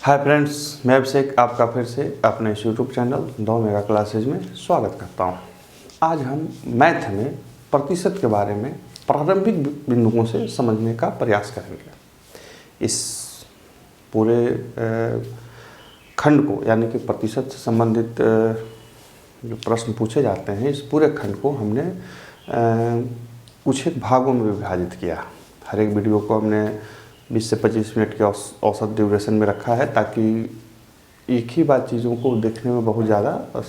Hi friends, मैं अभिषेक आपका फिर से अपने यूट्यूब चैनल 2 मेगा क्लासेज में स्वागत करता हूं। आज हम मैथ में प्रतिशत के बारे में प्रारंभिक बिंदुओं से समझने का प्रयास करेंगे। इस पूरे खंड को यानी कि प्रतिशत से संबंधित जो प्रश्न पूछे जाते हैं, इस पूरे खंड को हमने कुछ एक भागों में विभाजित किया। हर एक वीडियो को हमने 20 से 25 मिनट के औसत ड्यूरेशन में रखा है, ताकि एक ही बात चीज़ों को देखने में बहुत ज़्यादा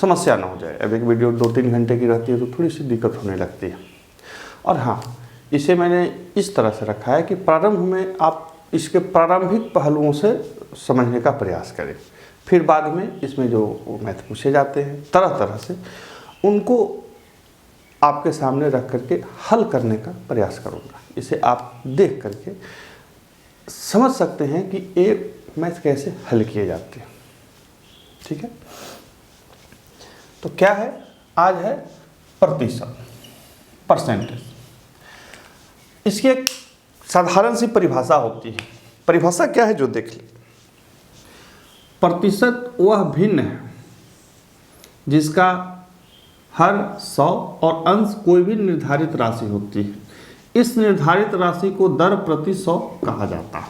समस्या ना हो जाए। अब एक वीडियो 2-3 घंटे की रहती है तो थोड़ी सी दिक्कत होने लगती है। और हाँ, इसे मैंने इस तरह से रखा है कि प्रारंभ में आप इसके प्रारंभिक पहलुओं से समझने का प्रयास करें, फिर बाद में इसमें जो मैथ पूछे जाते हैं तरह तरह से, उनको आपके सामने रख करके हल करने का प्रयास करूँगा। इसे आप देख करके समझ सकते हैं कि ये मैथ कैसे हल किए जाते हैं। ठीक है, तो क्या है, आज है प्रतिशत, परसेंटेज। इसकी एक साधारण सी परिभाषा होती है। परिभाषा क्या है जो देख ले। प्रतिशत वह भिन्न है जिसका हर 100 और अंश कोई भी निर्धारित राशि होती है। इस निर्धारित राशि को दर प्रति 100 कहा जाता है।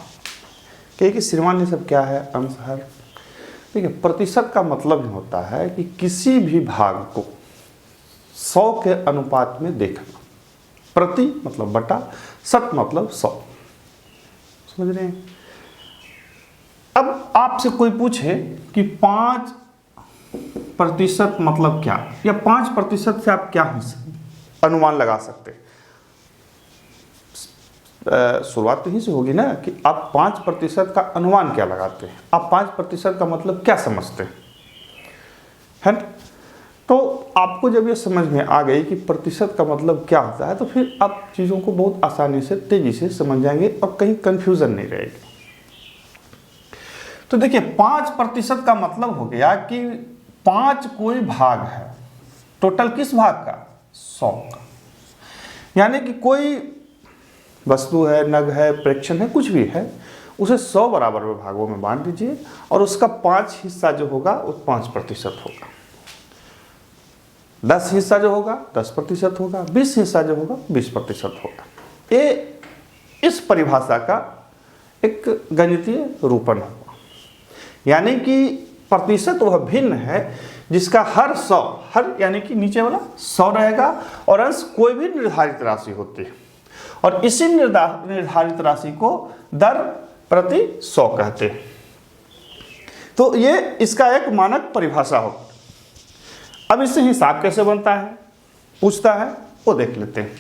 क्योंकि श्रीमान ये सब क्या है, अंश, हर। ठीक है, प्रतिशत का मतलब ही होता है कि किसी भी भाग को 100 के अनुपात में देखना। प्रति मतलब बटा, शत मतलब 100। समझ रहे हैं। अब आपसे कोई पूछे कि 5% मतलब क्या, या 5% से आप क्या अनुमान लगा सकते हैं। शुरुआत तो यहीं से होगी ना कि आप 5% का अनुमान क्या लगाते हैं, आप 5% का मतलब क्या समझते हैं, है ना। तो आपको जब ये समझ में आ गई कि प्रतिशत का मतलब क्या होता है, तो फिर आप चीज़ों को बहुत आसानी से, तेजी से समझ जाएंगे और कहीं कंफ्यूजन नहीं रहेगी। तो देखिए, 5% का मतलब हो गया कि 5 कोई भाग है। टोटल किस भाग का? 100 का। यानी कि कोई वस्तु है, नग है, प्रेक्षण है, कुछ भी है, उसे 100 बराबर में भागों में बांट दीजिए और उसका 5 हिस्सा जो होगा वो 5% होगा। 10 हिस्सा जो होगा 10% होगा। 20 हिस्सा जो होगा 20% होगा। ये इस परिभाषा का एक गणितीय रूपन होगा। यानी कि प्रतिशत वह भिन्न है जिसका हर 100, हर यानी कि नीचे वाला 100 रहेगा, और अंश कोई भी निर्धारित राशि होती है, और इसी निर्धारित राशि को दर प्रति 100 कहते हैं। तो ये इसका एक मानक परिभाषा हो। अब इससे हिसाब कैसे बनता है, पूछता है, वो देख लेते हैं।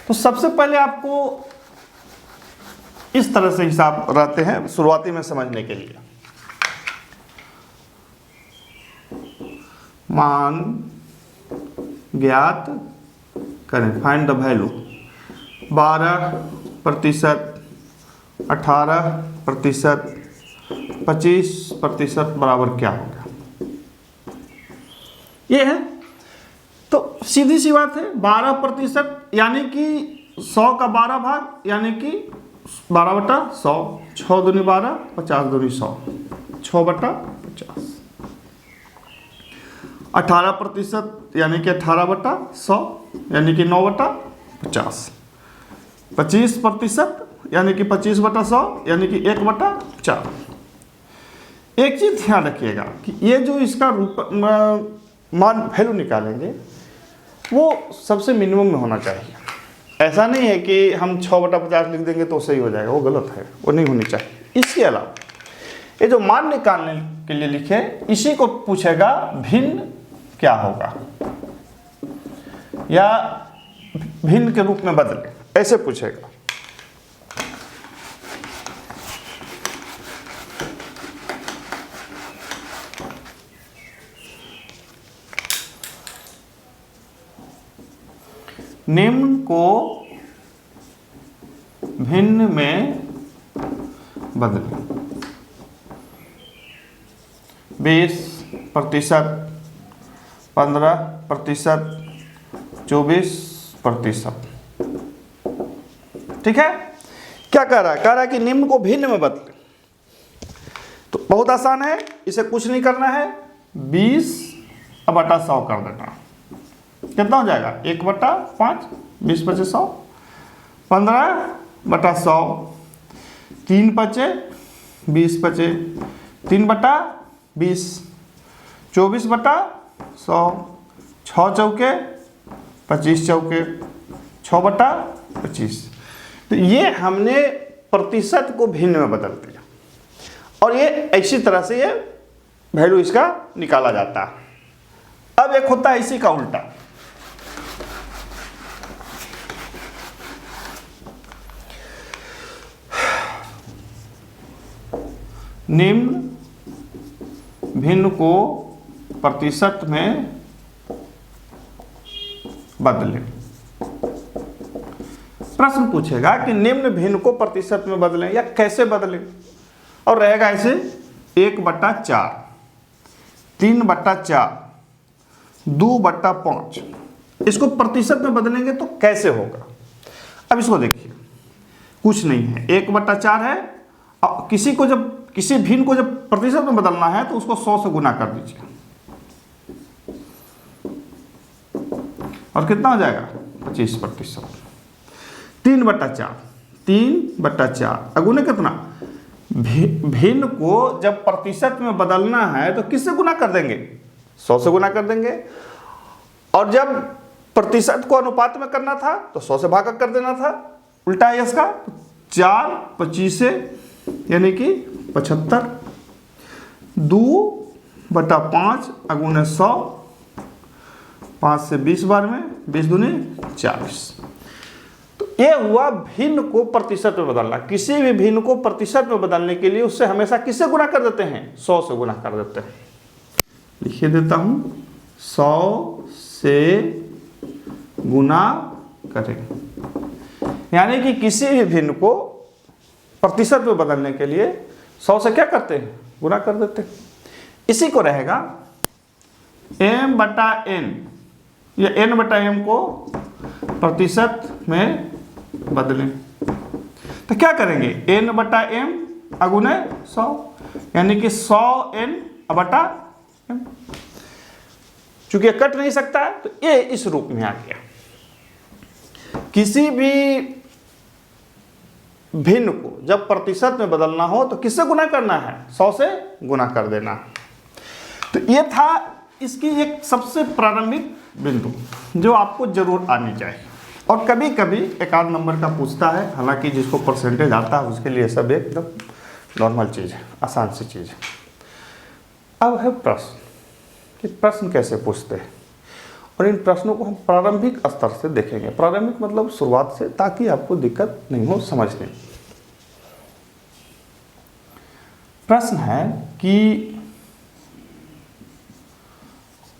तो सबसे पहले आपको इस तरह से हिसाब रहते हैं शुरुआती में समझने के लिए। मान ज्ञात करें, फाइंड द वैल्यू। 12%, 18%, 25% बराबर क्या होगा, ये है। तो सीधी सी बात है, 12% यानी कि 100 का 12 भाग, यानी कि 12/100। 6 दूनी 12, 50 दूनी 100, 6/50। 18% यानी कि 18/100, यानी कि 9/50। 25% यानी कि 25/100, यानी कि 1/4। एक चीज ध्यान रखिएगा कि ये जो इसका मान वैल्यू निकालेंगे वो सबसे मिनिमम में होना चाहिए। ऐसा नहीं है कि हम 6/50 लिख देंगे तो सही हो जाएगा, वो गलत है, वो नहीं होनी चाहिए। इसके अलावा ये जो मान निकालने के लिए लिखे, इसी को पूछेगा भिन्न क्या होगा, या भिन्न के रूप में बदले, ऐसे पूछेगा। निम्न को भिन्न में बदले। 20%, 15%, 24%। ठीक है, क्या कह रहा है? कह रहा है कि निम्न को भिन्न में बदले। बहुत आसान है, इसे कुछ नहीं करना है, 20/100 कर देना। कितना हो जाएगा? 1/5, 20 बचे 100, 15/100, 3 बचे 20 बचे, 3/20, 24/100, 6 चौके 25 चौके, 6/25। तो ये हमने प्रतिशत को भिन्न में बदल दिया और ये इसी तरह से ये वैल्यू इसका निकाला जाता है। अब एक होता है इसी का उल्टा, निम्न भिन्न को प्रतिशत में बदलें। प्रश्न पूछेगा कि निम्न भिन्न को प्रतिशत में बदलें या कैसे बदलें, और रहेगा ऐसे 1/4, 3/4, 2/5। इसको प्रतिशत में बदलेंगे तो कैसे होगा? अब इसको देखिए, कुछ नहीं है, 1/4 है। अब किसी भिन्न को जब प्रतिशत में बदलना है तो उसको 100 से गुना कर दीजिए और कितना हो जाएगा? 25%। 3/4, 3/4 अगुने कितना? भिन्न को जब प्रतिशत में बदलना है तो किससे गुना कर देंगे? 100 से गुना कर देंगे। और जब प्रतिशत को अनुपात में करना था तो 100 से भाग कर देना था। उल्टा है इसका, 4/25 यानी कि 75, 2/5 अगुने 100, 5 से 20 बार में, 20 दूनी 40। तो ये हुआ भिन्न को प्रतिशत में बदलना। किसी भी भिन्न को प्रतिशत में बदलने के लिए उससे हमेशा किससे गुना कर देते हैं? 100 से गुना कर देते हैं। लिखिए देता हूं, 100 से गुना करें, यानी कि किसी भी भिन्न को प्रतिशत में बदलने के लिए 100 से क्या करते हैं? गुना कर देते हैं। इसी को रहेगा m/n या n/m को प्रतिशत में बदलें। तो क्या करेंगे? n/m अगुने 100, यानी कि 100n/m। चूंकि ये कट नहीं सकता है तो ये इस रूप में आ गया। किसी भी भिन्न को जब प्रतिशत में बदलना हो तो किससे गुना करना है? 100 से गुना कर देना। तो ये था इसकी एक सबसे प्रारंभिक बिंदु जो आपको जरूर आनी चाहिए। और कभी कभी एक आध नंबर का पूछता है, हालांकि जिसको परसेंटेज आता है उसके लिए सब एकदम नॉर्मल चीज़ है, आसान सी चीज़ है। अब है प्रश्न कि प्रश्न कैसे पूछते हैं, और इन प्रश्नों को हम प्रारंभिक स्तर से देखेंगे। प्रारंभिक मतलब शुरुआत से, ताकि आपको दिक्कत नहीं हो समझने। प्रश्न है कि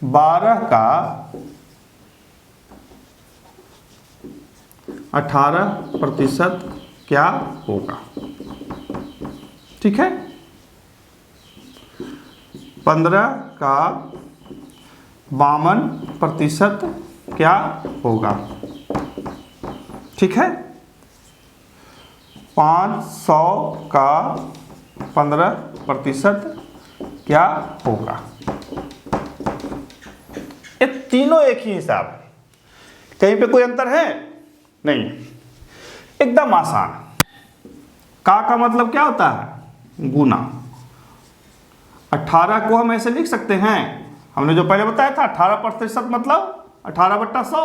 12 का 18% क्या होगा? ठीक है। 15 का 52% क्या होगा? ठीक है। 500 का 15% क्या होगा? ये तीनों एक ही हिसाब है, कहीं पे कोई अंतर है नहीं, एकदम आसान। का मतलब क्या होता है? गुना। 18 को हम ऐसे लिख सकते हैं, हमने जो पहले बताया था 18% मतलब 18/100।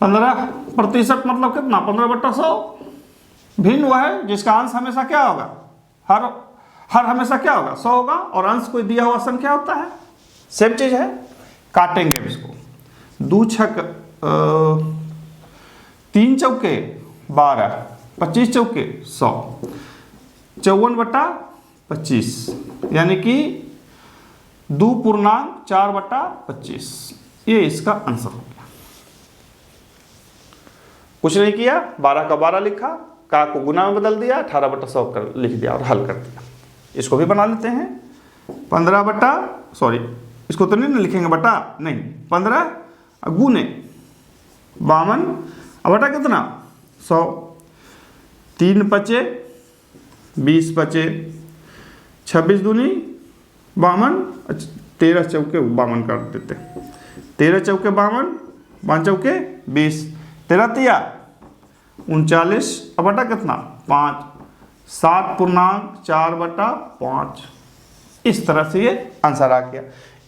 15% मतलब कितना? 15/100। भिन्न वह है जिसका अंश हमेशा क्या होगा? हर हमेशा क्या होगा? 100 होगा, और अंश कोई दिया हुआ संख्या होता है। सेम चीज है। काटेंगे इसको, 2 छक 3 चौके 12, 25 चौके 100, 54/25 यानी कि 2.4/25। ये इसका आंसर हो गया। कुछ नहीं किया, 12 का 12 लिखा, का को गुना में बदल दिया, 18/100 कर लिख दिया और हल कर दिया। इसको भी बना लेते हैं। 15 इसको तो नहीं लिखेंगे बटा, नहीं, 15 गुने 52 बटा कितना? 100, 3 बचे 20 बचे, 26 दूनी 52, 13 चौके 52 कर देते, 13 चौके 52, 5 चौके 20, 13 तिया 39, अब बटा कितना 5, 7.4/5। इस तरह से ये आंसर आ गया।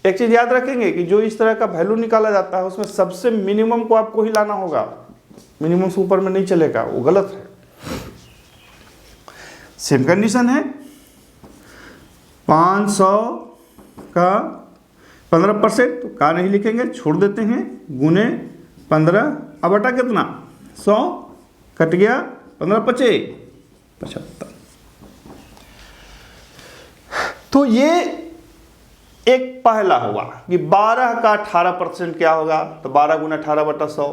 एक चीज़ याद रखेंगे कि जो इस तरह का वैल्यू निकाला जाता है उसमें सबसे मिनिमम को आपको ही लाना होगा, मिनिमम से ऊपर में नहीं चलेगा, वो गलत है। सेम कंडीशन है, 500 का 15%, तो का नहीं लिखेंगे, छोड़ देते हैं, गुने 15, अब बटा कितना 100, कट गया 15 पचे 75। तो ये एक पहला हुआ कि 12 का 18% क्या होगा, तो 12 गुना 18/100।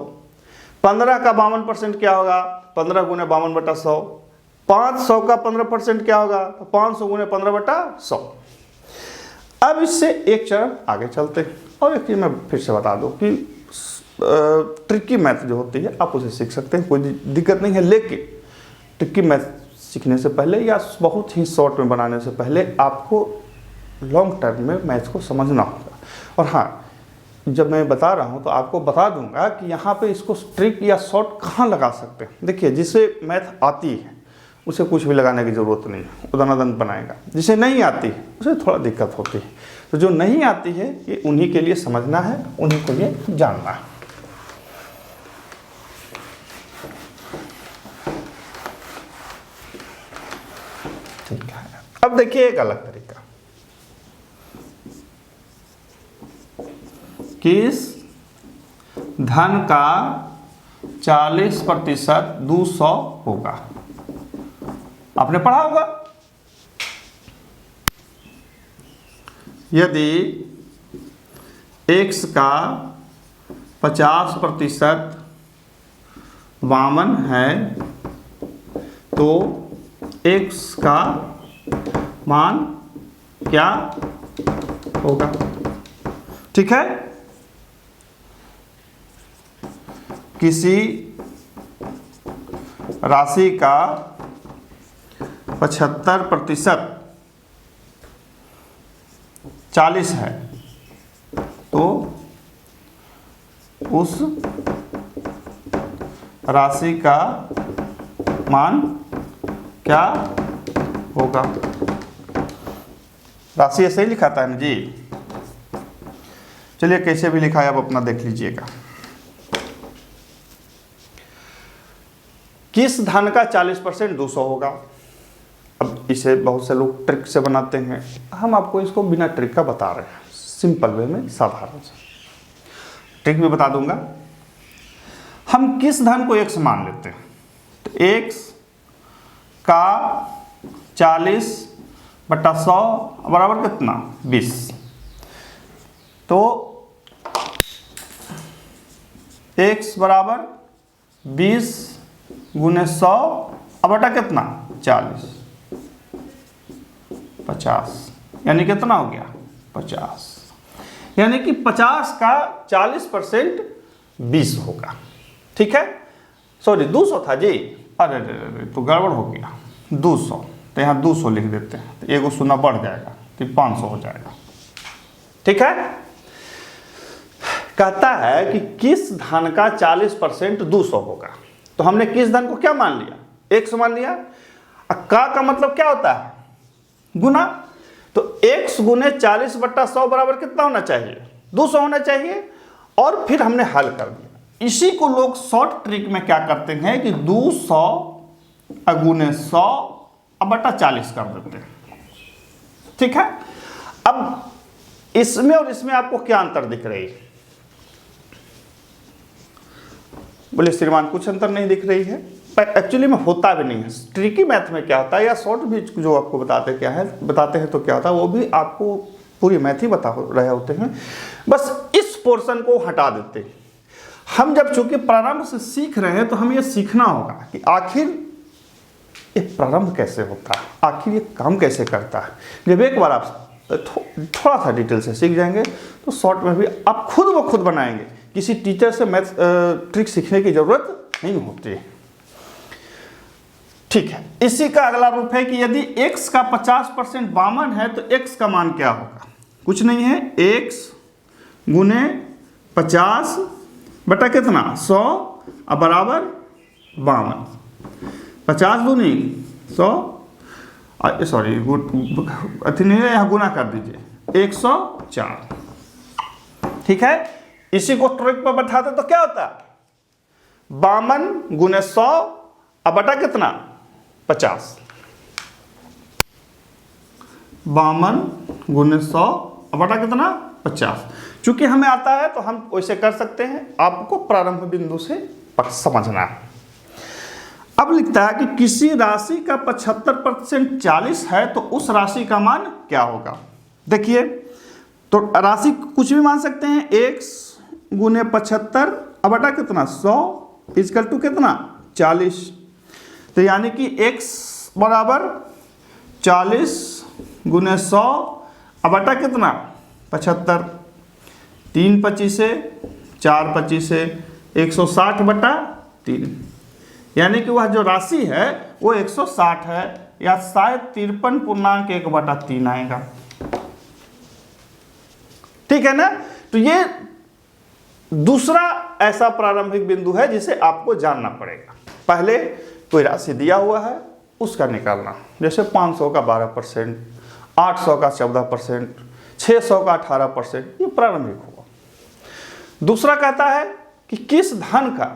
15 का 52% क्या होगा, 15 गुना 52/100। 500 का 15% क्या होगा, तो 500 गुना 15/100। अब इससे एक चरण आगे चलते हैं। और एक चीज मैं फिर से बता दूं कि ट्रिकी मैथ जो होती है आप उसे सीख सकते हैं, कोई दिक्कत नहीं है, लेकिन ट्रिकी मैथ सीखने से पहले या बहुत ही शॉर्ट में बनाने से पहले आपको लॉन्ग टर्म में मैथ को समझना होगा। और हाँ, जब मैं बता रहा हूँ तो आपको बता दूंगा कि यहाँ पे इसको ट्रिक या शॉर्ट कहाँ लगा सकते हैं। देखिए, जिसे मैथ आती है उसे कुछ भी लगाने की ज़रूरत नहीं है, उदाहरण बनाएगा। जिसे नहीं आती है उसे थोड़ा दिक्कत होती है। तो जो नहीं आती है ये उन्हीं के लिए समझना है, उन्हीं को ये जानना है। ठीक है, अब देखिए एक अलग तरीका, किस धन का 40% 200 होगा। आपने पढ़ा होगा, यदि x का 50% वामन है तो x का मान क्या होगा। ठीक है, किसी राशि का 75% 40 है तो उस राशि का मान क्या होगा। राशि ऐसे ही लिखाता है ना जी। चलिए कैसे भी लिखा है, अब अपना देख लीजिएगा। किस धन का 40% 200 होगा। अब इसे बहुत से लोग ट्रिक से बनाते हैं, हम आपको इसको बिना ट्रिक का बता रहे हैं, सिंपल वे में, साधारण से। ट्रिक भी बता दूंगा। हम किस धन को x मान लेते हैं, तो x का 40/100 बराबर कितना 20। तो x बराबर 20 गुने 100 अब बटा कितना 40, 50, यानी कितना हो गया 50। यानी कि 50 का 40% 20 होगा। ठीक है, सॉरी 200 था जी, अरे तो गड़बड़ हो गया 200, तो यहाँ 200 लिख देते हैं, तो एगो शून्य बढ़ जाएगा तो 500 हो जाएगा। ठीक है, कहता है कि किस धन का 40% 200 होगा। तो हमने किस धन को क्या मान लिया, x मान लिया। का मतलब क्या होता है गुना, तो x गुने 40/100 बराबर कितना होना चाहिए 200 होना चाहिए। और फिर हमने हल कर दिया। इसी को लोग शॉर्ट ट्रिक में क्या करते हैं कि 200 गुने 100 बटा 40 कर देते हैं। ठीक है, अब इसमें और इसमें आपको क्या अंतर दिख रही है, बोले श्रीमान कुछ अंतर नहीं दिख रही है, पर एक्चुअली में होता भी नहीं है। ट्रिकी मैथ में क्या होता है, या शॉर्ट भी जो आपको बताते हैं तो क्या होता है, वो भी आपको पूरी मैथ ही बता रहे होते हैं, बस इस पोर्शन को हटा देते हैं। हम जब चूंकि प्रारंभ से सीख रहे हैं तो हमें ये सीखना होगा कि आखिर ये प्रारंभ कैसे होता है, आखिर ये काम कैसे करता है। जब एक बार आप थोड़ा सा डिटेल से सीख जाएंगे तो शॉर्ट में भी आप खुद ब खुद बनाएंगे, किसी टीचर से मैथ ट्रिक सीखने की जरूरत नहीं होती है। ठीक है, इसी का अगला रूप है कि यदि x का 50% बामन है तो x का मान क्या होगा? कुछ नहीं है, x गुने 50 बटा कितना 100 अब बराबर 52। 50 दूनी 100, सॉरी अति नहीं है, यहाँ गुना कर दीजिए 104। ठीक है, इसी को ट्रिक पर बैठाते तो क्या होता? 52 गुने 100 अब बटा कितना 50। 52 गुने 100 अब बटा कितना 50। चूंकि हमें आता है तो हम वैसे कर सकते हैं, आपको प्रारंभ बिंदु से समझना है। अब लिखता है कि किसी राशि का 75% 40 है तो उस राशि का मान क्या होगा? देखिए, तो राशि कुछ भी मान सकते हैं, x गुने 75 अब बटा कितना 100 इजकल टू कितना 40। तो यानी कि x बराबर 40 गुने 100 अब बटा कितना 75। 3 25 से 4 25 से 160 बटा 3, यानी कि वह जो राशि है वो 160 है, या शायद 53.1 बटा 3 आएगा। ठीक है ना? तो ये दूसरा ऐसा प्रारंभिक बिंदु है जिसे आपको जानना पड़ेगा। पहले कोई राशि दिया हुआ है उसका निकालना, जैसे 500 का 12%, 800 का 14%, 600 का 18%, ये प्रारंभिक हुआ। दूसरा कहता है कि किस धन का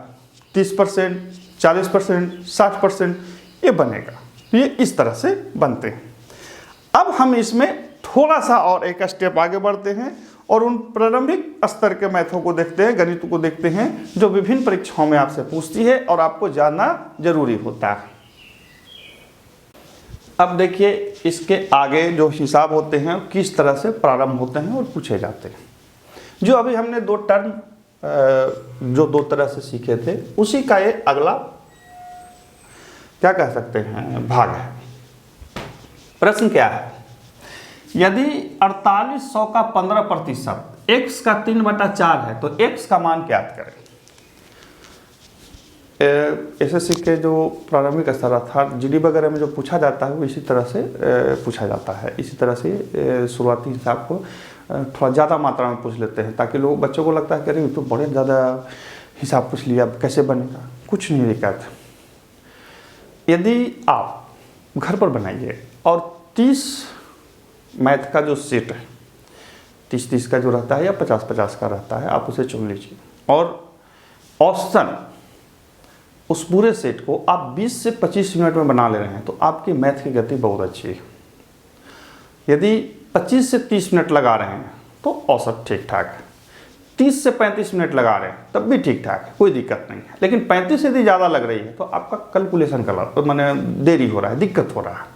30%, 40%, 60% ये बनेगा। ये इस तरह से बनते हैं। अब हम इसमें थोड़ा सा और एक स्टेप आगे बढ़ते हैं और उन प्रारंभिक स्तर के मैथों को देखते हैं, गणित को देखते हैं, जो विभिन्न परीक्षाओं में आपसे पूछती है और आपको जानना जरूरी होता है। अब देखिए, इसके आगे जो हिसाब होते हैं किस तरह से प्रारंभ होते हैं और पूछे जाते हैं। जो अभी हमने दो टर्म जो दो तरह से सीखे थे, उसी का ये अगला क्या कह सकते हैं भाग है। प्रश्न क्या है? यदि 4800 का 15% x का 3/4 है तो x का मान ज्ञात करें। एसएससी के जो प्रारंभिक स्तर अर्थात जीडी वगैरह में जो पूछा जाता है वो इसी तरह से पूछा जाता है। इसी तरह से शुरुआती हिसाब को थोड़ा ज़्यादा मात्रा में पूछ लेते हैं, ताकि लोग बच्चों को लगता है कि अरे तो बड़े ज़्यादा हिसाब पूछ लिया, अब कैसे बनेगा। कुछ नहीं दिक्कत। यदि आप घर पर बनाइए और 30 मैथ का जो सेट है, 30-30 का जो रहता है या 50-50 का रहता है, आप उसे चुन लीजिए और औसतन उस पूरे सेट को आप 20 से 25 मिनट में बना ले रहे हैं तो आपकी मैथ की गति बहुत अच्छी है। यदि 25 से 30 मिनट लगा रहे हैं तो औसत ठीक ठाक है, 30 से 35 मिनट लगा रहे हैं तब भी ठीक ठाक है, कोई दिक्कत नहीं है। लेकिन 35 से यदि ज़्यादा लग रही है तो आपका कैलकुलेशन गलत, मैंने देरी हो रहा है, दिक्कत हो रहा है।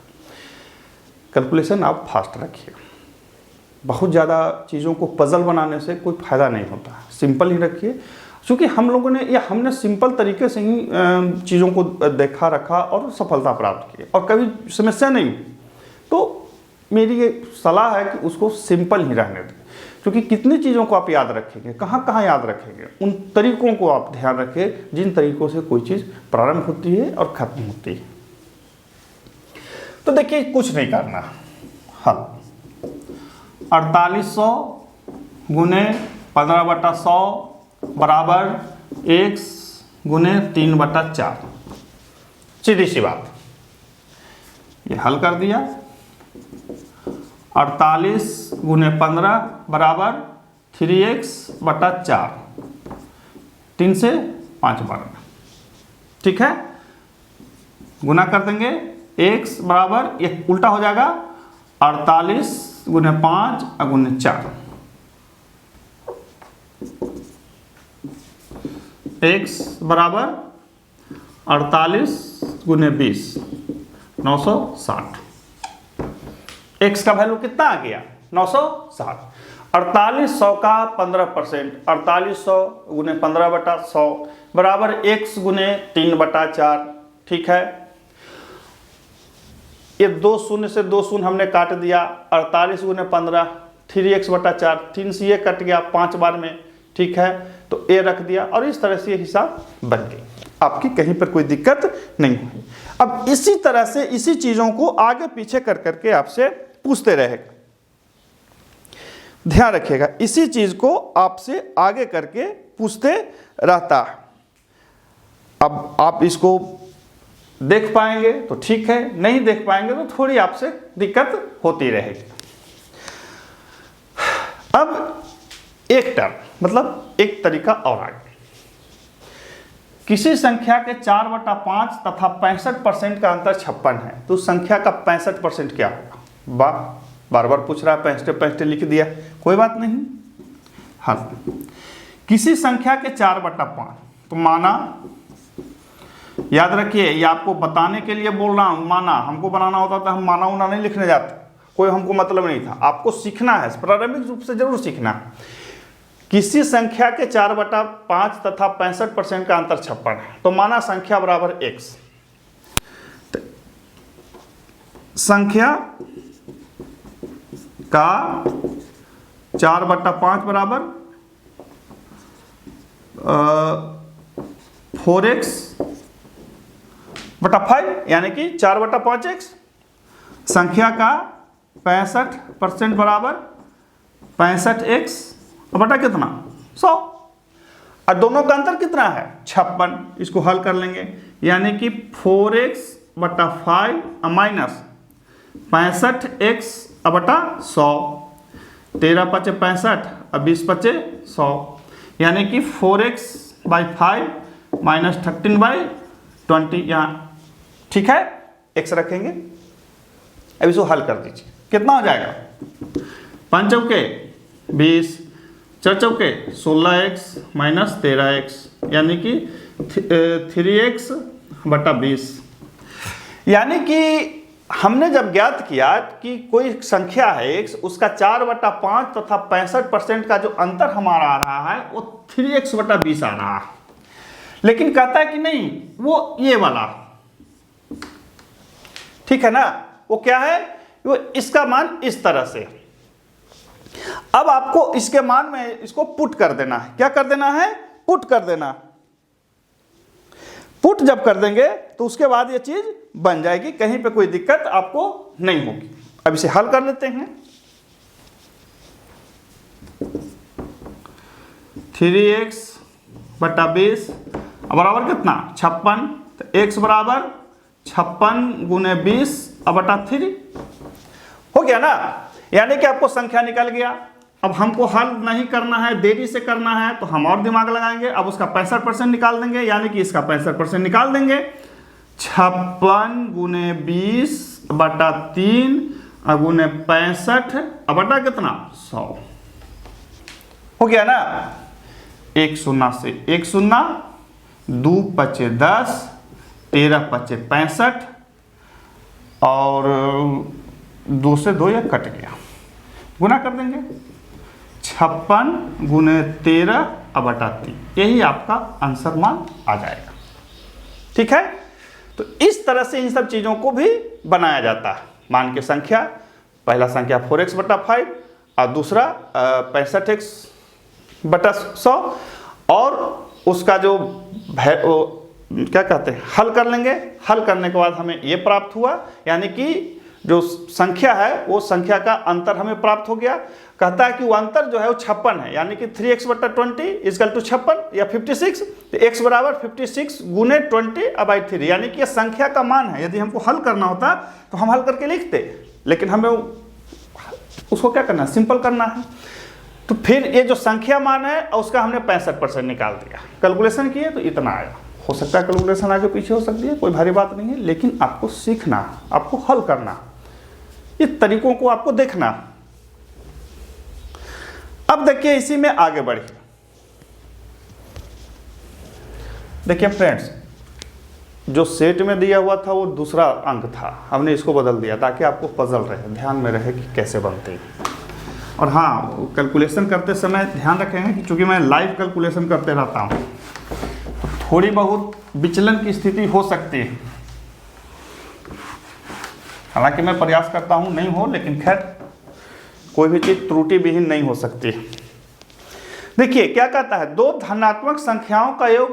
कैलकुलेशन आप फास्ट रखिए। बहुत ज़्यादा चीज़ों को पजल बनाने से कोई फ़ायदा नहीं होता, सिंपल ही रखिए। क्योंकि हम लोगों ने या हमने सिंपल तरीके से ही चीज़ों को देखा रखा और सफलता प्राप्त की और कभी समस्या नहीं। तो मेरी ये सलाह है कि उसको सिंपल ही रहने दें, क्योंकि कितनी चीज़ों को आप याद रखेंगे, कहाँ कहाँ याद रखेंगे, उन तरीकों को आप ध्यान रखें जिन तरीकों से कोई चीज़ प्रारंभ होती है और ख़त्म होती है। तो देखिए, कुछ नहीं करना, हल 4800 गुने 15/100 बराबर x गुने 3/4। सीधी सी बात, ये हल कर दिया। 48 गुने 15 बराबर 3x/4, 3 से 5 बार, ठीक है। गुना कर देंगे, x बराबर ये उल्टा हो जाएगा 48 गुने 5 गुने 4, x बराबर 48 गुने 20 960। x का वैल्यू कितना आ गया 960। 4800 का 15%, 4800 गुने 15/100 बराबर x गुने 3/4, ठीक है। ये 2 शून्य से 2 शून्य हमने काट दिया। 48 गुने 15 3x/4, 3 से ये कट गया 5 बार में, ठीक है। तो ए रख दिया और इस तरह से ये हिसाब बन गई। आपकी कहीं पर कोई दिक्कत नहीं होगी। अब इसी तरह से इसी चीज़ों को आगे पीछे कर करके आपसे पूछते रहेगा, ध्यान रखिएगा, इसी चीज़ को आपसे आगे करके पूछते रहता है। अब आप इसको देख पाएंगे तो ठीक है, नहीं देख पाएंगे तो थोड़ी आपसे दिक्कत होती रहेगी। अब एक टर्म मतलब एक तरीका और आगे, किसी संख्या के 4/5 तथा 65% का अंतर 56 है तो संख्या का 65% क्या होगा? बार बार पूछ रहा है, 65 लिख दिया, कोई बात नहीं। हाँ, किसी संख्या के 4/5 तो माना, याद रखिए ये आपको बताने के लिए बोल रहा हूं, माना हमको बनाना होता था, हम माना उना नहीं लिखने जाते, कोई हमको मतलब नहीं था, आपको सीखना है, प्रारंभिक रूप से जरूर सीखना है। किसी संख्या के 4/5 तथा 65% का अंतर 56 है तो माना संख्या बराबर x, संख्या का 4/5 बराबर 4x/5 यानी कि 4/5x, संख्या का 65% बराबर 65x बटा कितना 100, और दोनों का अंतर कितना है 56। इसको हल कर लेंगे, यानी कि 4x/5 माइनस 65x/100, 13×5 65 और 20×5 100, यानी कि 4x/5 माइनस 13/20 यहाँ, ठीक है, x रखेंगे। अब इसको हल कर दीजिए, कितना हो जाएगा 5 चौके 20, 4 चौके 16x माइनस 13x, यानी कि 3x/20। यानी कि हमने जब ज्ञात किया कि कोई संख्या है x, उसका 4/5 तथा 65% का जो अंतर हमारा आ रहा है वो 3x/20 आ रहा है, लेकिन कहता है कि नहीं वो ये वाला, ठीक है ना, वो क्या है, वो इसका मान इस तरह से। अब आपको इसके मान में इसको पुट कर देना है, क्या कर देना है, पुट कर देना। पुट जब कर देंगे तो उसके बाद ये चीज बन जाएगी, कहीं पे कोई दिक्कत आपको नहीं होगी। अब इसे हल कर लेते हैं। 3x/20 बराबर कितना 56, तो x बराबर 56 × 20/3 हो गया ना, यानी कि आपको संख्या निकल गया। अब हमको हल नहीं करना है, देरी से करना है, तो हम और दिमाग लगाएंगे। अब उसका 65% निकाल देंगे, यानी कि इसका 65% निकाल देंगे। 56 × 20/3 × 65 बटा कितना 100 हो गया ना। 1 0 से 1 0, 2 5 10, 13 5 65 और 2 से 2 यह कट गया, गुना कर देंगे। 56 × 13/3, यही आपका आंसर मान आ जाएगा, ठीक है। तो इस तरह से इन सब चीज़ों को भी बनाया जाता है। मान के संख्या, पहला संख्या 4x/5 और दूसरा 65x/100, और उसका जो क्या कहते हैं, हल कर लेंगे। हल करने के बाद हमें ये प्राप्त हुआ, यानी कि जो संख्या है वो संख्या का अंतर हमें प्राप्त हो गया। कहता है कि वो अंतर जो है वो 56 है, यानी कि 3x/20 = 56 या 56, तो x बराबर 56 × 20/3, यानी कि ये संख्या का मान है। यदि हमको हल करना होता तो हम हल करके लिखते, लेकिन हमें उसको क्या करना है, सिंपल करना है। तो फिर ये जो संख्या मान है उसका हमने 65% निकाल दिया, कैलकुलेशन किए तो इतना आया। हो सकता है कैलकुलेशन आगे पीछे हो सकती है, कोई भारी बात नहीं है, लेकिन आपको सीखना, आपको हल करना, ये तरीकों को आपको देखना। अब देखिए इसी में आगे बढ़िए। देखिए फ्रेंड्स, जो सेट में दिया हुआ था वो दूसरा अंक था, हमने इसको बदल दिया ताकि आपको पजल रहे, ध्यान में रहे कि कैसे बनते हैं। और हाँ, कैलकुलेशन करते समय ध्यान रखेंगे कि चूंकि मैं लाइव कैलकुलेशन करते रहता हूँ तो थोड़ी बहुत विचलन की स्थिति हो सकती है। हालांकि मैं प्रयास करता हूँ नहीं हो, लेकिन खैर कोई भी चीज़ त्रुटि विहीन नहीं हो सकती। देखिए क्या कहता है, दो धनात्मक संख्याओं का योग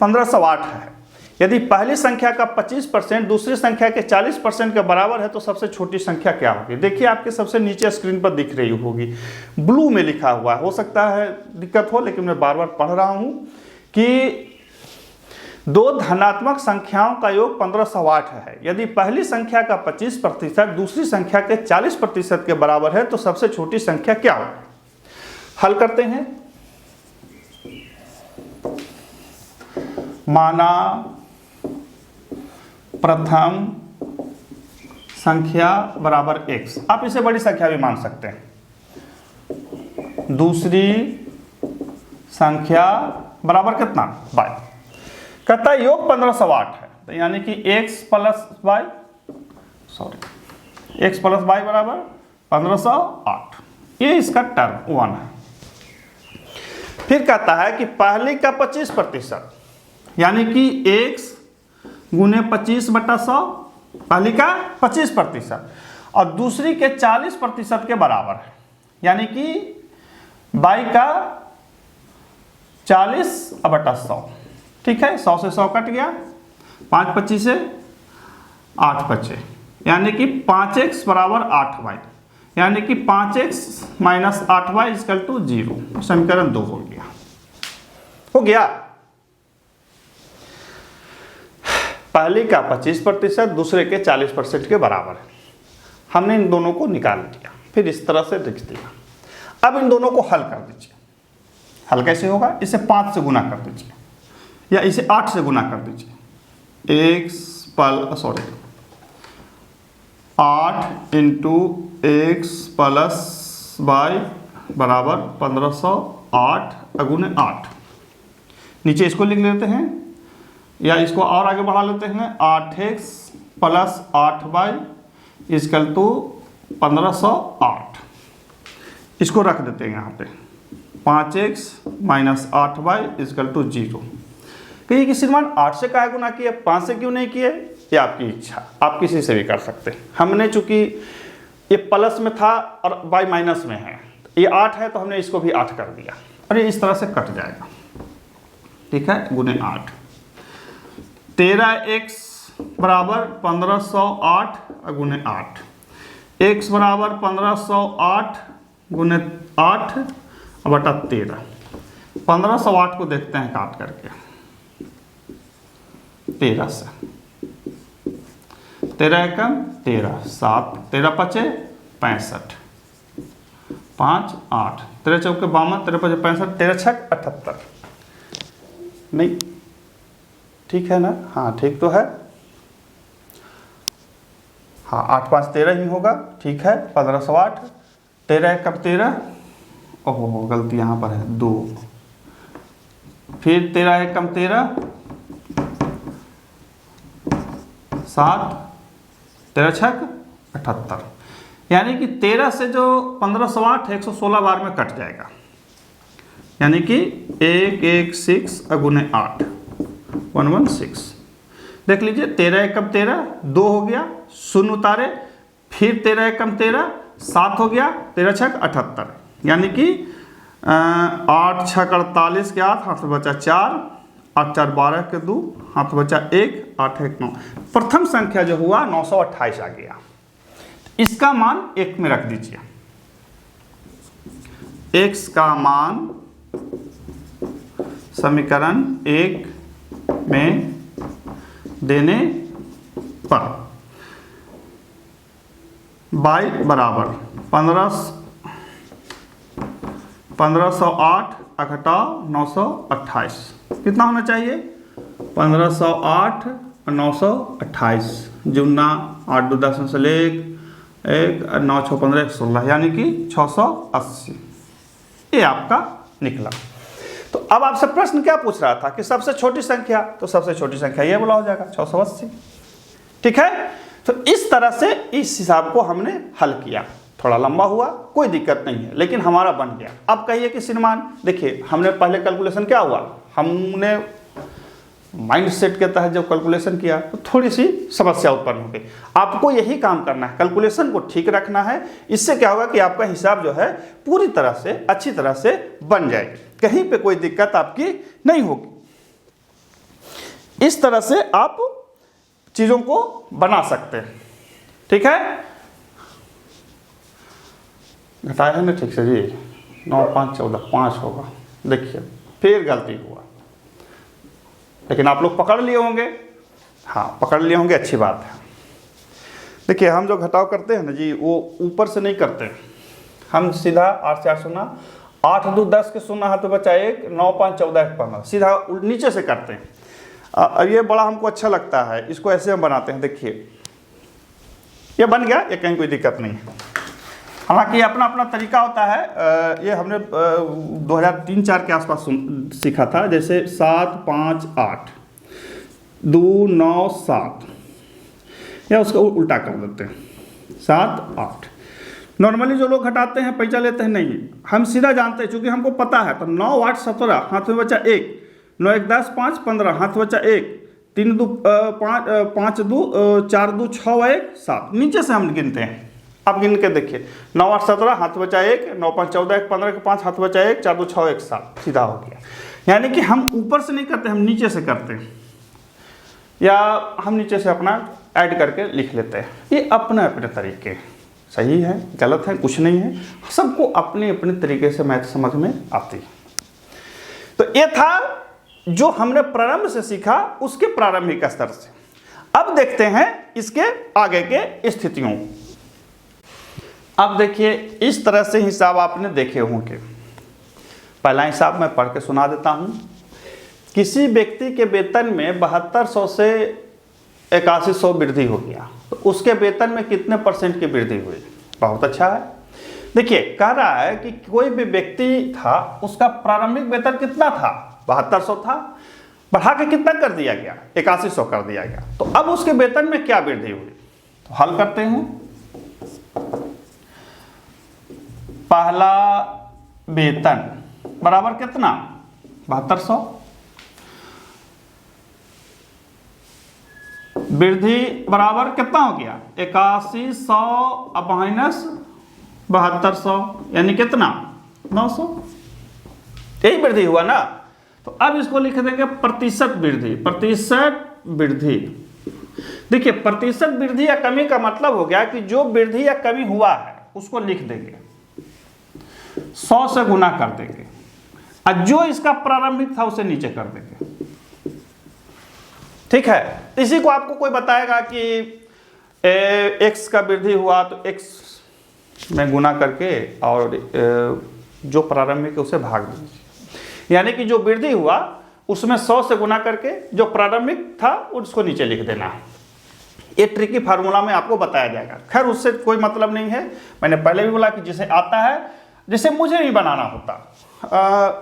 1508 है। यदि पहली संख्या का 25% दूसरी संख्या के 40% के बराबर है तो सबसे छोटी संख्या क्या होगी? देखिए आपके सबसे नीचे स्क्रीन पर दिख रही होगी, ब्लू में लिखा हुआ है। हो सकता है दिक्कत हो, लेकिन मैं बार बार पढ़ रहा हूं कि दो धनात्मक संख्याओं का योग 1508 है। यदि पहली संख्या का 25% दूसरी संख्या के 40% के बराबर है तो सबसे छोटी संख्या क्या होगी? हल करते हैं। माना प्रथम संख्या बराबर x, आप इसे बड़ी संख्या भी मान सकते हैं। दूसरी संख्या बराबर कितना? y। कहता है योग 1508 है, तो यानी कि x प्लस y बराबर 1508, ये इसका टर्म 1 है। फिर कहता है कि पहले का 25%, यानी कि x गुने 25/100, पहली का 25% और दूसरी के 40% के बराबर है, यानी कि y का 40/100। ठीक है, 100 से 100 कट गया, 5 25 से 8 बचे, यानी कि 5x बराबर 8y, यानी कि 5x minus 8y equal to 0। समीकरण 2 हो गया। पहले का 25% दूसरे के 40% के बराबर है। हमने इन दोनों को निकाल दिया, फिर इस तरह से लिख दिया। अब इन दोनों को हल कर दीजिए। हल कैसे होगा? इसे 5 से गुना कर दीजिए या इसे 8 से गुना कर दीजिए। 8 इंटू x प्लस y बराबर 1508 अगुने 8। नीचे इसको लिख लेते हैं या इसको और आगे बढ़ा लेते हैं। 8x plus 8y equal to 1508। इसको रख देते हैं यहाँ पे। 5x minus 8y equal to 0। कहिए कि श्रीमान 8 से काहे गुना किए, 5 से क्यों नहीं किए? ये आपकी इच्छा, आप किसी से भी कर सकते हैं। हमने चूंकि ये प्लस में था और y माइनस में है, ये 8 है तो हमने इसको भी 8 कर दिया और ये इस तरह से कट जाएगा। ठीक है, गुने 8। 13x बराबर 1508 गुने 8। x बराबर 1508 गुने 8 बटा 13। 1508 को देखते हैं काट करके 13 से। 13 एकम 13, 7 13 पचे 65, 5 8, 13 चौके 52, 13 पचे 65, 13 छक 78। नहीं ठीक है ना? हाँ ठीक तो है। हाँ 8 5 13 ही होगा। ठीक है, 1508। 13 एकम 13, ओहो गलती यहाँ पर है 2। फिर 13 एकम 13, 7, 13 छक 78, यानी कि 13 से जो 1508 116 बार में कट जाएगा, यानी कि 116 गुने 8 116। देख लीजिए 13 एकम 13 2 हो गया, 0 उतारे, फिर 13 एकम 13 7 हो गया, 13 छक 78, यानी कि 8 छक 48 के 8 हाथ में बचा 4, 8 4 12 के 2 हाथ बचा 1, 8 1 9। प्रथम संख्या जो हुआ 928 आ गया। इसका मान 1 में रख दीजिए। x का मान समीकरण 1 में देने पर y बराबर 1508 घटाओ 928 कितना होना चाहिए? 1508 और 928 जुना 8 2 10 से ले 1 9 6 15 16, यानी कि 680। ये आपका निकला। तो अब आपसे प्रश्न क्या पूछ रहा था कि सबसे छोटी संख्या, तो सबसे छोटी संख्या ये बोला हो जाएगा 680। ठीक है, तो इस तरह से इस हिसाब को हमने हल किया। थोड़ा लंबा हुआ, कोई दिक्कत नहीं है, लेकिन हमारा बन गया। अब कहिए कि श्रीमान देखिए हमने पहले कैलकुलेशन क्या हुआ, हमने माइंड सेट के तहत जब कैलकुलेशन किया तो थोड़ी सी समस्या उत्पन्न हो गई। आपको यही काम करना है, कैलकुलेशन को ठीक रखना है। इससे क्या होगा कि आपका हिसाब जो है पूरी तरह से अच्छी तरह से बन जाएगी, कहीं पे कोई दिक्कत आपकी नहीं होगी। इस तरह से आप चीज़ों को बना सकते हैं। ठीक है, घटाया है ना ठीक से जी, 9 5 14 5 होगा। देखिए फिर गलती हुआ, लेकिन आप लोग पकड़ लिए होंगे। हाँ पकड़ लिए होंगे, अच्छी बात है। देखिए हम जो घटाव करते हैं ना जी, वो ऊपर से नहीं करते, हम सीधा 8 4 0 8 2 10 के 0 हाथ में बचा 1 9 5 14 1 15 सीधा नीचे से करते हैं। ये बड़ा हमको अच्छा लगता है, इसको ऐसे हम बनाते हैं। देखिए ये बन गया, ये कहीं कोई दिक्कत नहीं है। हालांकि अपना अपना तरीका होता है। ये हमने 2003-4 के आसपास सीखा था। जैसे 7 5 8 2 9 7, या उसका उल्टा कर देते हैं 7 8। नॉर्मली जो लोग घटाते हैं पैसा लेते हैं, नहीं, हम सीधा जानते हैं, चूंकि हमको पता है। तो 9 8 17 हाथ में बचा 1, 9 1 10 5 15 हाथ में बचा 1, 3 2 5 2 4 2 6 1 7। नीचे से हम गिनते हैं, आप गिन के देखिए 9 8 17 हाथ बचा 1, 9 5 14 1 15 के 5 हाथ बचा 1, 4 2 6 1 7, सीधा हो गया। यानी कि हम ऊपर से नहीं करते, हम नीचे से करते हैं, या हम नीचे से अपना ऐड करके लिख लेते हैं। ये अपने अपने तरीके, सही है गलत है कुछ नहीं है, सबको अपने अपने तरीके से मैथ समझ में आती है। तो ये था जो हमने प्रारंभ से सीखा, उसके प्रारंभिक स्तर से। अब देखते हैं इसके आगे के स्थितियों। अब देखिए इस तरह से हिसाब आपने देखे होंगे। पहला हिसाब मैं पढ़ के सुना देता हूं। किसी व्यक्ति के वेतन में 7200 से 8100 वृद्धि हो गया, तो उसके वेतन में कितने % की वृद्धि हुई? बहुत अच्छा है। देखिए कह रहा है कि कोई भी व्यक्ति था, उसका प्रारंभिक वेतन कितना था? 7200 था, बढ़ा के कितना कर दिया गया? 8100 कर दिया गया। तो अब उसके वेतन में क्या वृद्धि हुई? तो हल करते हैं। पहला वेतन बराबर कितना? 7200। वृद्धि बराबर कितना हो गया? 8100 अब माइनस 7200, यानी कितना? 900। यही वृद्धि हुआ ना। तो अब इसको लिख देंगे प्रतिशत वृद्धि। प्रतिशत वृद्धि, देखिए प्रतिशत वृद्धि या कमी का मतलब हो गया कि जो वृद्धि या कमी हुआ है उसको लिख देंगे, 100 से गुना कर देंगे, और जो इसका प्रारंभिक था उसे नीचे कर देंगे। ठीक है, इसी को आपको कोई बताएगा कि x का वृद्धि हुआ तो x में गुना करके और जो प्रारंभिक है उसे भाग दीजिए। यानी कि जो वृद्धि हुआ उसमें 100 से गुना करके जो प्रारंभिक था उसको नीचे लिख देना। ये ट्रिकी फार्मूला में आपको बताया जाएगा। खैर उससे कोई मतलब नहीं है, मैंने पहले भी बोला कि जिसे आता है, जिसे मुझे नहीं बनाना होता,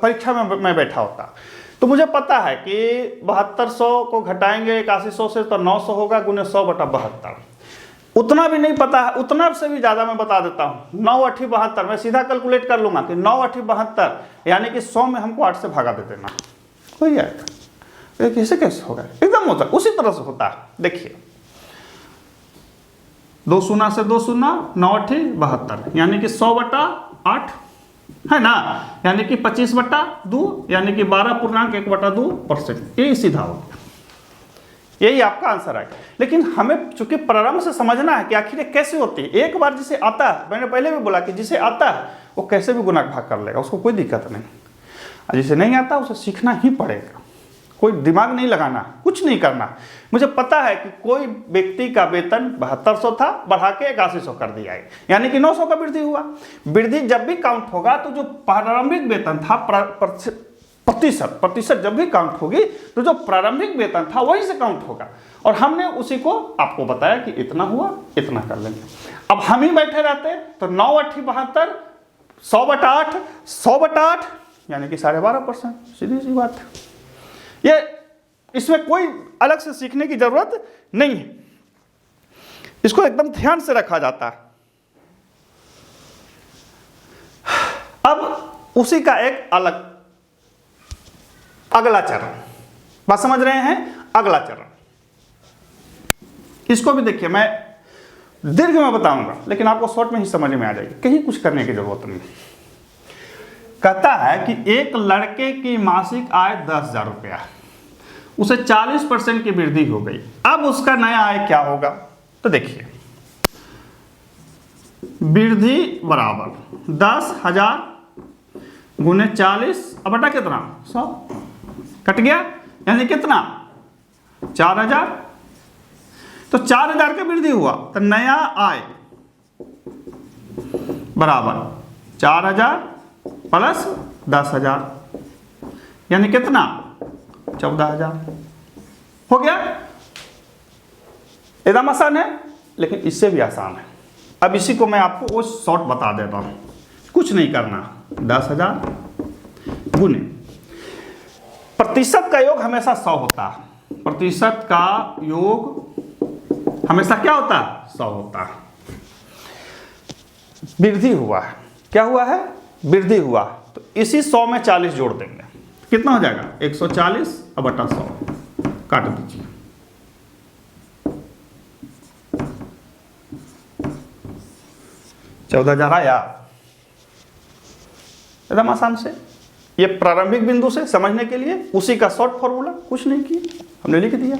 परीक्षा में मैं बैठा होता तो मुझे पता है कि 7200 को घटाएंगे 8100 से तो 900 होगा, गुने 100/72। उतना भी नहीं पता है, उतना से भी ज़्यादा मैं बता देता हूँ। 9 8 72, मैं सीधा कैलकुलेट कर लूँगा कि 9 8 72, यानी कि 100 में हमको 8 से भागा दे देना, हो जाएगा। कैसे कैसे होगा? एकदम होता है, उसी तरह से होता है। देखिए 2 शून्य से 2 शून्य, 9 8 72, यानी कि 100/8 है ना, यानी कि 25/2, यानी कि 12.1/2%। यही सीधा हो गया, यही आपका आंसर है। लेकिन हमें चूंकि प्रारंभ से समझना है कि आखिर कैसे होती है। एक बार जिसे आता है, मैंने पहले भी बोला कि जिसे आता है वो कैसे भी गुना भाग कर लेगा, उसको कोई दिक्कत नहीं। और जिसे नहीं आता उसे सीखना ही पड़ेगा, कोई दिमाग नहीं लगाना, कुछ नहीं करना। मुझे पता है कि कोई व्यक्ति का वेतन 7200 था, बढ़ा के 8100 कर दिया है, यानी कि 900 का वृद्धि हुआ। वृद्धि जब भी काउंट होगा तो जो प्रारंभिक वेतन था, प्रतिशत जब भी काउंट होगी तो जो प्रारंभिक वेतन था वहीं से काउंट होगा। और हमने उसी को आपको बताया कि इतना हुआ, इतना कर लेंगे। अब हम ही बैठे रहते तो 9 8 72, 100/8, 100/8, यानी कि 12.5%। सीधी सी बात है, ये इसमें कोई अलग से सीखने की जरूरत नहीं है, इसको एकदम ध्यान से रखा जाता है। अब उसी का एक अलग अगला चरण, बात समझ रहे हैं? अगला चरण, इसको भी देखिए, मैं दीर्घ में बताऊंगा लेकिन आपको शॉर्ट में ही समझ में आ जाएगी, कहीं कुछ करने की जरूरत नहीं। कहता है कि एक लड़के की मासिक आय 10,000 रुपया, उसे 40% की वृद्धि हो गई। अब उसका नया आय क्या होगा? तो देखिए, वृद्धि बराबर 10,000 गुने 40 अब बटा कितना 100 कट गया, यानी कितना 4,000। तो 4,000 का वृद्धि हुआ तो नया आय बराबर 4,000 प्लस 10,000 यानी कितना 14,000 हो गया। एकदम आसान है, लेकिन इससे भी आसान है। अब इसी को मैं आपको वो शॉर्ट बता देता हूं, कुछ नहीं करना। 10,000 गुने प्रतिशत का योग हमेशा 100 होता है, प्रतिशत का योग हमेशा क्या होता है 100 होता है। वृद्धि हुआ है, क्या हुआ है वृद्धि हुआ, तो इसी 100 में 40 जोड़ देंगे, कितना हो जाएगा 140 अब बटा 100 काट दीजिए। $14,000 आया। एकदम आसान से, ये प्रारंभिक बिंदु से समझने के लिए उसी का शॉर्ट फॉर्मूला, कुछ नहीं किया, हमने लिख दिया।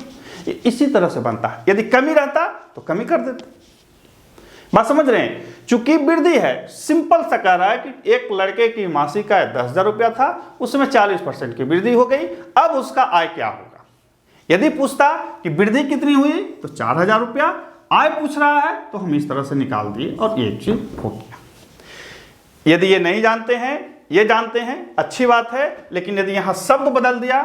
ये इसी तरह से बनता है। यदि कमी रहता तो कमी कर देते। बात समझ रहे हैं? चूंकि वृद्धि है, सिंपल सा कह रहा है कि एक लड़के की मासिक आय 10,000 रुपया था, उसमें 40% की वृद्धि हो गई, अब उसका आय क्या होगा। यदि पूछता कि वृद्धि कितनी हुई तो 4,000 रुपया, आय पूछ रहा है तो हम इस तरह से निकाल दिए और ये चीज हो गया। यदि ये नहीं जानते हैं, ये जानते हैं, अच्छी बात है, लेकिन यदि यहां शब्द बदल दिया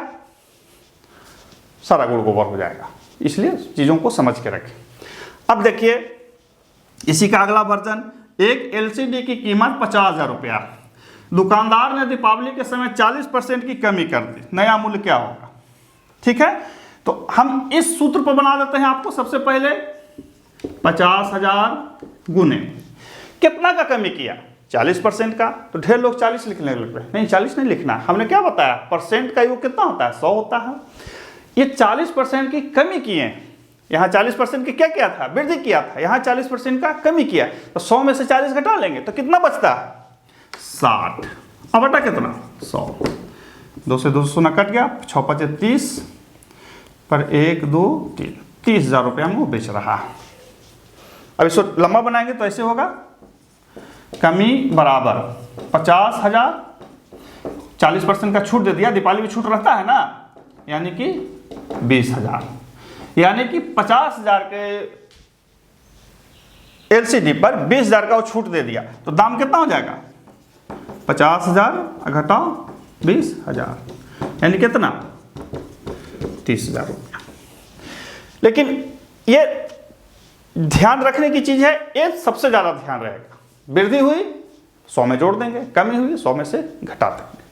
सारा गुड़ गोबर हो जाएगा, इसलिए चीजों को समझ के रखें। अब देखिए इसी का अगला वर्जन, एक एलसीडी की कीमत 50,000 रुपया, दुकानदार ने दीपावली के समय 40% की कमी कर दी, नया मूल्य क्या होगा। ठीक है, तो हम इस सूत्र पर बना देते हैं आपको। सबसे पहले 50,000 गुने कितना का कमी किया 40% का, तो ढेर लोग 40 लिखने लग रहे हैं। नहीं 40 नहीं लिखना, हमने क्या बताया परसेंट का योग कितना होता है 100 होता है। ये 40% की कमी किए, यहाँ 40% की क्या किया था वृद्धि किया था, यहाँ 40% का कमी किया, तो 100 में से 40 घटा लेंगे तो कितना बचता है 60 अब बटा कितना 100, 2 से 2 सोना कट गया, 6 5 30 पर 1 2 3 30,000 रुपया में वो बेच रहा है। अब इसको लंबा बनाएंगे तो ऐसे होगा, कमी बराबर 50,000, 40% का छूट दे दिया, दीपावली में छूट रहता है ना, यानी कि 20,000, यानी कि 50,000 के एलसीडी पर 20,000 का वो छूट दे दिया, तो दाम कितना हो जाएगा 50,000 घटाओ 20,000 यानी कितना 30,000 रुपया। लेकिन ये ध्यान रखने की चीज है, ये सबसे ज्यादा ध्यान रहेगा। वृद्धि हुई 100 में जोड़ देंगे, कमी हुई 100 में से घटा देंगे।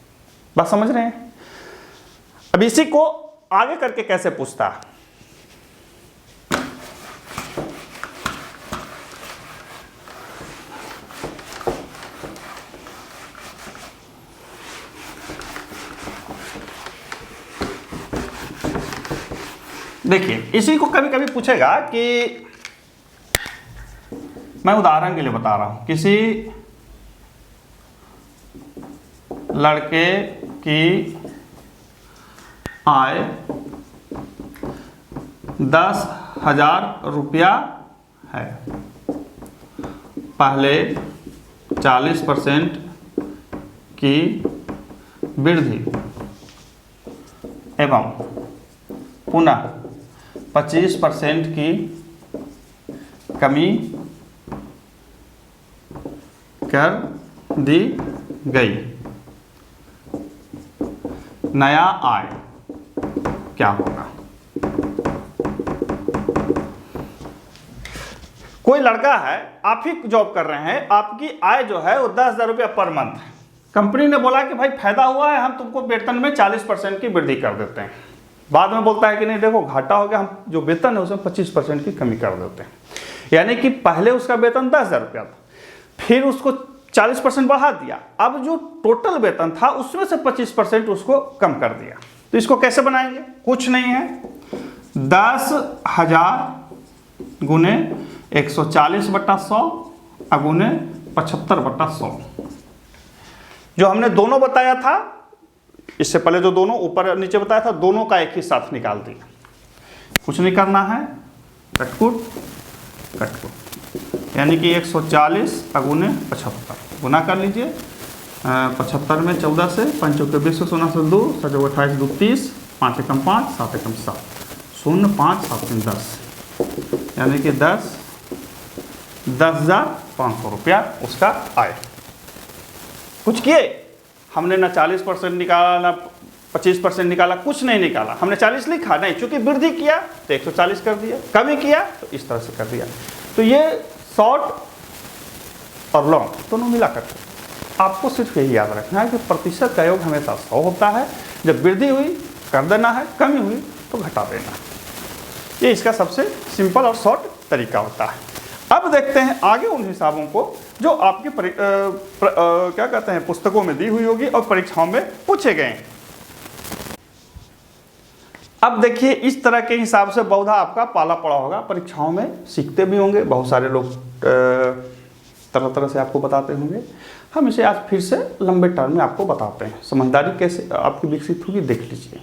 बात समझ रहे हैं? अब इसी को आगे करके कैसे पूछता है, देखिए इसी को कभी कभी पूछेगा कि, मैं उदाहरण के लिए बता रहा हूं, किसी लड़के की आय 10,000 रुपया है, पहले 40% की वृद्धि एवं पुनः 25% की कमी कर दी गई, नया आय क्या होगा। कोई लड़का है, आप ही जॉब कर रहे हैं, आपकी आय जो है वो 10,000 रुपया पर मंथ है। कंपनी ने बोला कि भाई फायदा हुआ है, हम तुमको वेतन में 40% की वृद्धि कर देते हैं। बाद में बोलता है कि नहीं देखो घाटा हो गया, हम जो वेतन है उसमें 25% की कमी कर देते हैं। यानी कि पहले उसका वेतन 10,000 रुपया था, फिर उसको 40% बढ़ा दिया, अब जो टोटल वेतन था उसमें से 25% उसको कम कर दिया। तो इसको कैसे बनाएंगे, कुछ नहीं है, 10,000 गुने 140/100 गुने 75/100। जो हमने दोनों बताया था इससे पहले जो दोनों ऊपर और नीचे बताया था दोनों का एक ही साथ निकाल दिया। कुछ नहीं करना है, कटकुट कटकुट, यानी कि 140 अगुने 75 गुना कर लीजिए। 75 में 14 से 5 चौके 20 सोना से 2 7 28 2 30 5 एकम 5 7 एकम 7 0 5 7 3 10, यानी कि 10,500 रुपया उसका आए। कुछ किए हमने ना 40% निकाला ना 25% निकाला, कुछ नहीं निकाला, हमने 40 लिखा नहीं, चूंकि वृद्धि किया तो 140 कर दिया, कमी किया तो इस तरह से कर दिया। तो ये शॉर्ट और लॉन्ग दोनों मिला करके आपको सिर्फ यही याद रखना है कि प्रतिशत का योग हमेशा 100 होता है। जब वृद्धि हुई कर देना है, कमी हुई तो घटा देना है। ये इसका सबसे सिंपल और शॉर्ट तरीका होता है। अब देखते हैं आगे उन हिसाबों को जो आपकी क्या कहते हैं पुस्तकों में दी हुई होगी और परीक्षाओं में पूछे गए हैं। अब देखिए इस तरह के हिसाब से बहुधा आपका पाला पड़ा होगा, परीक्षाओं में सीखते भी होंगे, बहुत सारे लोग तरह तरह से आपको बताते होंगे। हम इसे आज फिर से लंबे टर्म में आपको बताते हैं, समझदारी कैसे आपकी विकसित होगी देख लीजिए।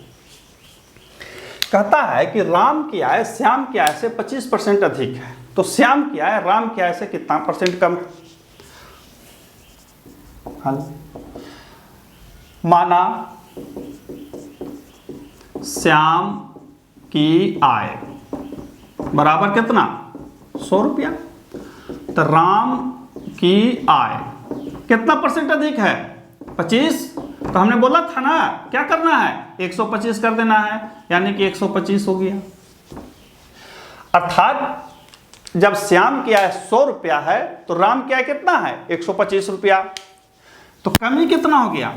कहता है कि राम की आय श्याम की आय से 25% अधिक है, तो श्याम की आय राम की आय से कितना % कम है? हल माना श्याम की आय बराबर कितना 100 रुपया, तो राम की आय कितना % अधिक है 25, तो हमने बोला था ना क्या करना है 125 कर देना है, यानी कि 125 हो गया। अर्थात जब श्याम की आय 100 रुपया है तो राम की आय कितना है 125 रुपया, तो कमी कितना हो गया,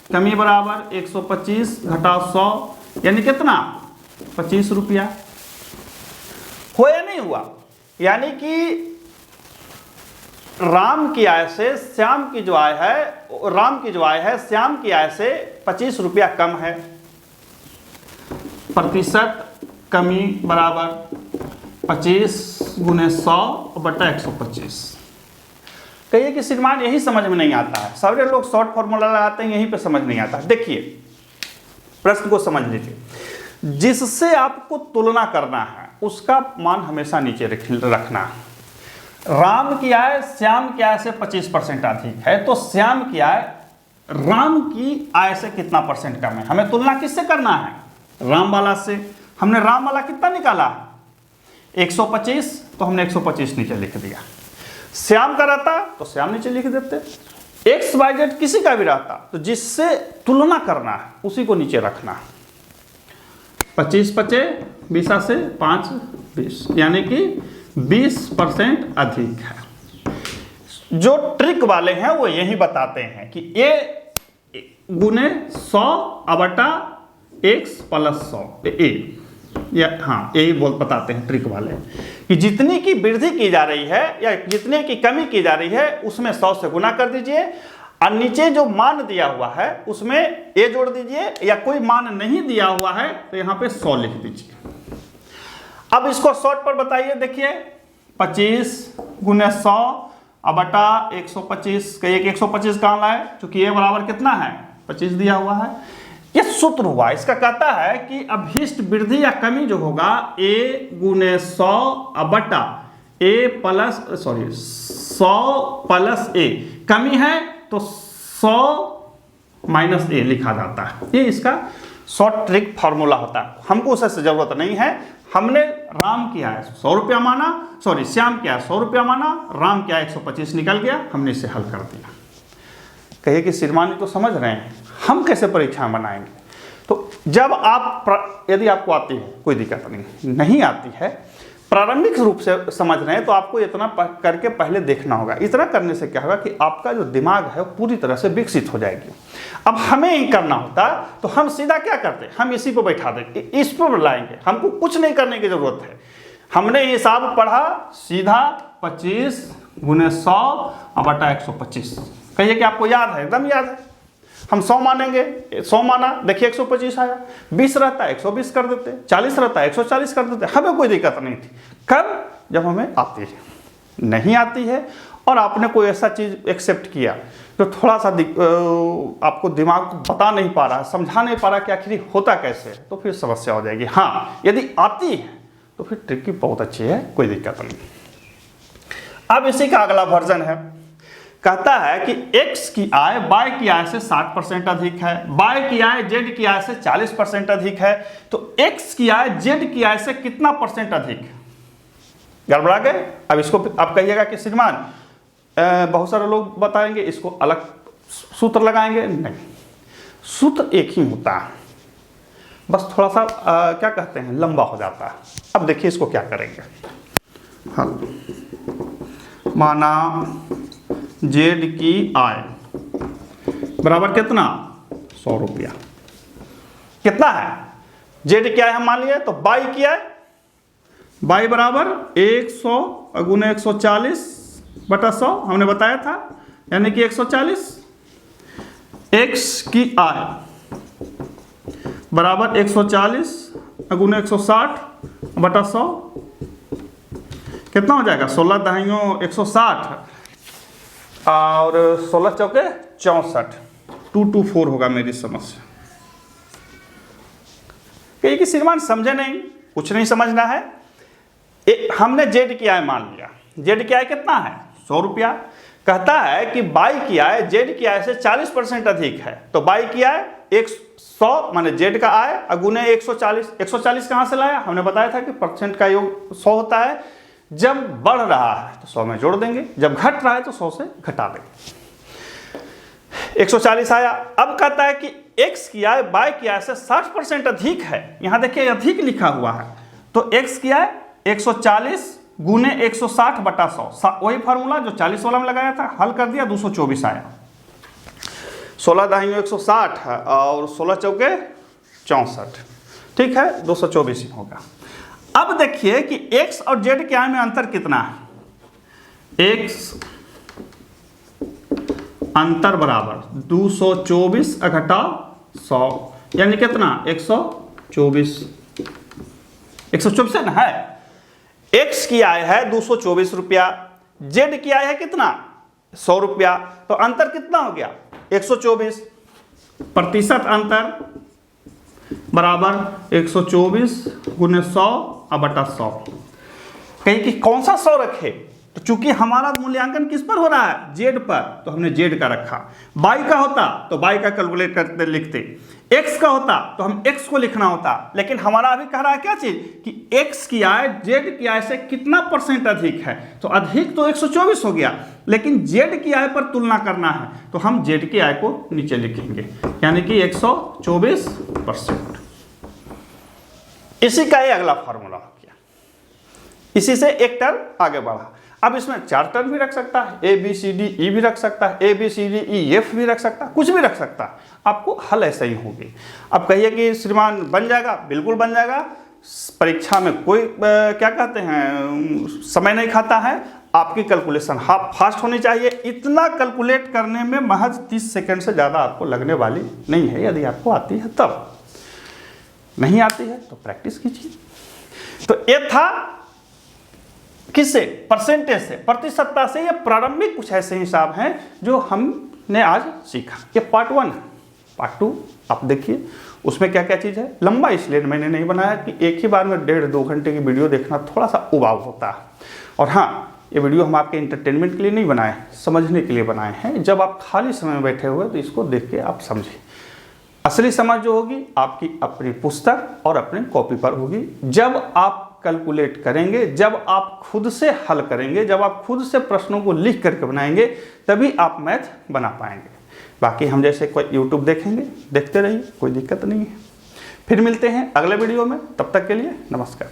कमी बराबर 125 घटा 100 यानी कितना 25 रुपया। हो या नहीं हुआ, यानी कि राम की आय से श्याम की जो आय है, राम की जो आय है श्याम की आय से 25 रुपया कम है। प्रतिशत कमी बराबर 25 गुने 100 बटा 125। कहिए कि श्रीमान यही समझ में नहीं आता है, सारे लोग शॉर्ट फॉर्मूला लगाते हैं, यहीं पे समझ नहीं आता। देखिए प्रश्न को समझ लीजिए, जिससे आपको तुलना करना है उसका मान हमेशा नीचे रखना है। राम की आय श्याम की आय से 25% अधिक है, तो श्याम की आय राम की आय से कितना % कम है। हमें तुलना किससे करना है, राम वाला से। हमने राम वाला कितना निकाला 125, तो हमने 125 नीचे लिख दिया। श्याम का रहता तो श्याम नीचे लिख देते, XYZ किसी का भी रहता तो जिससे तुलना करना है उसी को नीचे रखना। 25 25 20 से 5 20, यानी कि 20% अधिक है। जो ट्रिक वाले हैं वो यही बताते हैं कि A गुने 100 बटा x प्लस 100 A, या हाँ यही बताते हैं ट्रिक वाले कि जितनी की वृद्धि की जा रही है या जितने की कमी की जा रही है उसमें 100 से गुना कर दीजिए, और नीचे जो मान दिया हुआ है उसमें A जोड़ दीजिए, या कोई मान नहीं दिया हुआ है तो यहाँ पे 100 लिख दीजिए। अब इसको शॉर्ट पर बताइए, देखिए 25 गुने 100 बटा 125, कहिए कि 125 कहाँ लाए, चूंकि A बराबर कितना है 25 दिया हुआ है। ये सूत्र हुआ, इसका कहता है कि अभीष्ट वृद्धि या कमी जो होगा A गुने 100 बटा A प्लस 100 प्लस A, कमी है तो 100 माइनस A लिखा जाता है। ये इसका शॉर्ट ट्रिक फार्मूला होता है, हमको उससे जरूरत नहीं है। हमने राम की आय 100 रुपया माना, सॉरी श्याम की आय 100 रुपया माना, राम की आय 125 निकल गया, हमने इसे हल कर दिया। कहिए कि श्रीमान तो समझ रहे हैं, हम कैसे परीक्षा बनाएंगे। तो जब आप यदि आपको आती है कोई दिक्कत नहीं आती है, प्रारंभिक रूप से समझ रहे हैं तो आपको इतना करके पहले देखना होगा। इतना करने से क्या होगा कि आपका जो दिमाग है वो पूरी तरह से विकसित हो जाएगी। अब हमें ही करना होता तो हम सीधा क्या करते, हम इसी को बैठा देंगे, इस पर लाएंगे, हमको कुछ नहीं करने की जरूरत है। हमने हिसाब पढ़ा सीधा 25 गुने 100 बटा 125। कहिए कि आपको याद है, एकदम याद है। हम 100 मानेंगे, 100 माना, देखिए 125 आया। 20 रहता 120 कर देते, 40 रहता 140 कर देते, हमें कोई दिक्कत नहीं थी। कब, जब हमें आती है। नहीं आती है और आपने कोई ऐसा चीज एक्सेप्ट किया तो थोड़ा सा आपको दिमाग को बता नहीं पा रहा है, समझा नहीं पा रहा कि आखिर होता कैसे है, तो फिर समस्या हो जाएगी। हाँ, यदि आती है तो फिर ट्रिक की बहुत अच्छी है, कोई दिक्कत नहीं। अब इसी का अगला वर्जन है, कहता है कि x की आय y की आय से 60% अधिक है, y की आय z की आय से 40% अधिक है, तो x की आय z की आय से कितना परसेंट अधिक? गड़बड़ा गए? अब इसको आप कहिएगा कि श्रीमान बहुत सारे लोग बताएंगे इसको अलग सूत्र लगाएंगे, नहीं, सूत्र एक ही होता है, बस थोड़ा सा क्या कहते हैं, लंबा हो जाता है। अब देखिए इसको क्या करेंगे। हाँ, माना जेड की आय बराबर कितना, 100 रुपया। कितना है जेड की आय, हम मान लिए, तो बाई की आय, बाई बराबर 100 गुने 140 बटा 100 हमने बताया था, यानी कि 140। एक्स की आय बराबर 140 गुने 160 बटा 100, कितना हो जाएगा, 16 दहाइयों 160 और 16 चौके 64, 224 होगा मेरी समझ से। कहीं कि श्रीमान समझे नहीं, कुछ नहीं समझना है। हमने जेड की आय मान लिया, जेड की आय कितना है, 100 रुपया। कहता है कि बाई की आय जेड की आय से 40% अधिक है, तो बाई की आय 100 माने जेड का आय अगुने 140। 140 कहाँ से लाया, हमने बताया था कि परसेंट का योग 100 होता है। जब बढ़ रहा है तो 100 में जोड़ देंगे, जब घट रहा है तो 100 से घटा देंगे। 140 आया। अब कहता है कि x की आय y की आय से 60% अधिक है। यहां देखिए अधिक लिखा हुआ है, तो x की आय 140 गुने 160 बटा 100, वही फार्मूला जो 40 वाला में लगाया था, हल कर दिया, 224 आया। 16 दहाइयों 160 है और 16 चौके 64, ठीक है, 224 ही होगा। अब देखिए कि x और z के आय में अंतर कितना है। x अंतर बराबर 224 घटा 100, यानी कितना, 124। 124 है ना, है। x की आय है 224 रुपया, z की आय है कितना, 100 रुपया, तो अंतर कितना हो गया, 124। प्रतिशत अंतर बराबर 124 गुने 100 बटा 100। कहीं कि कौन सा 100 रखे, तो चूंकि हमारा मूल्यांकन किस पर हो रहा है, जेड पर, तो हमने जेड का रखा। बाई का होता तो बाई का कैलकुलेट करते लिखते, एक्स का होता तो हम एक्स को लिखना होता, लेकिन हमारा अभी कह रहा है क्या चीज कि एक्स की आय जेड की आय से कितना परसेंट अधिक है, तो अधिक तो 124 हो गया, लेकिन जेड की आय पर तुलना करना है तो हम जेड की आय को नीचे लिखेंगे, यानी कि 124%। इसी का ये अगला फॉर्मूला हो गया। इसी से एक टर्म आगे बढ़ा। अब इसमें 4 टर्म भी रख सकता है, ए बी सी डी ई भी रख सकता है, A B C D E F भी रख सकता है, कुछ भी रख सकता है, आपको हल ऐसा ही होगी। अब कहिए कि श्रीमान बन जाएगा, बिल्कुल बन जाएगा। परीक्षा में कोई क्या कहते हैं समय नहीं खाता है, आपकी कैलकुलेशन फास्ट होनी चाहिए। इतना कैलकुलेट करने में महज 30 सेकंड से ज़्यादा आपको लगने वाली नहीं है, यदि आपको आती है तब। नहीं आती है तो प्रैक्टिस कीजिए। तो ये था किससे, परसेंटेज से, प्रतिशतता से। ये प्रारंभिक कुछ ऐसे हिसाब हैं जो हमने आज सीखा। ये पार्ट 1 है। पार्ट 2 आप देखिए, उसमें क्या क्या चीज़ है। लंबा इसलिए मैंने नहीं बनाया कि एक ही बार में 1.5-2 घंटे की वीडियो देखना थोड़ा सा उबाऊ होता है। और हाँ, ये वीडियो हम आपके इंटरटेनमेंट के लिए नहीं बनाए, समझने के लिए बनाए हैं। जब आप खाली समय में बैठे हुए तो इसको देख के आप समझें। असली समझ जो होगी आपकी अपनी पुस्तक और अपनी कॉपी पर होगी। जब आप कैलकुलेट करेंगे, जब आप खुद से हल करेंगे, जब आप खुद से प्रश्नों को लिख करके बनाएंगे, तभी आप मैथ बना पाएंगे। बाकी हम जैसे कोई यूट्यूब देखेंगे, देखते रहिए, कोई दिक्कत नहीं है। फिर मिलते हैं अगले वीडियो में, तब तक के लिए नमस्कार।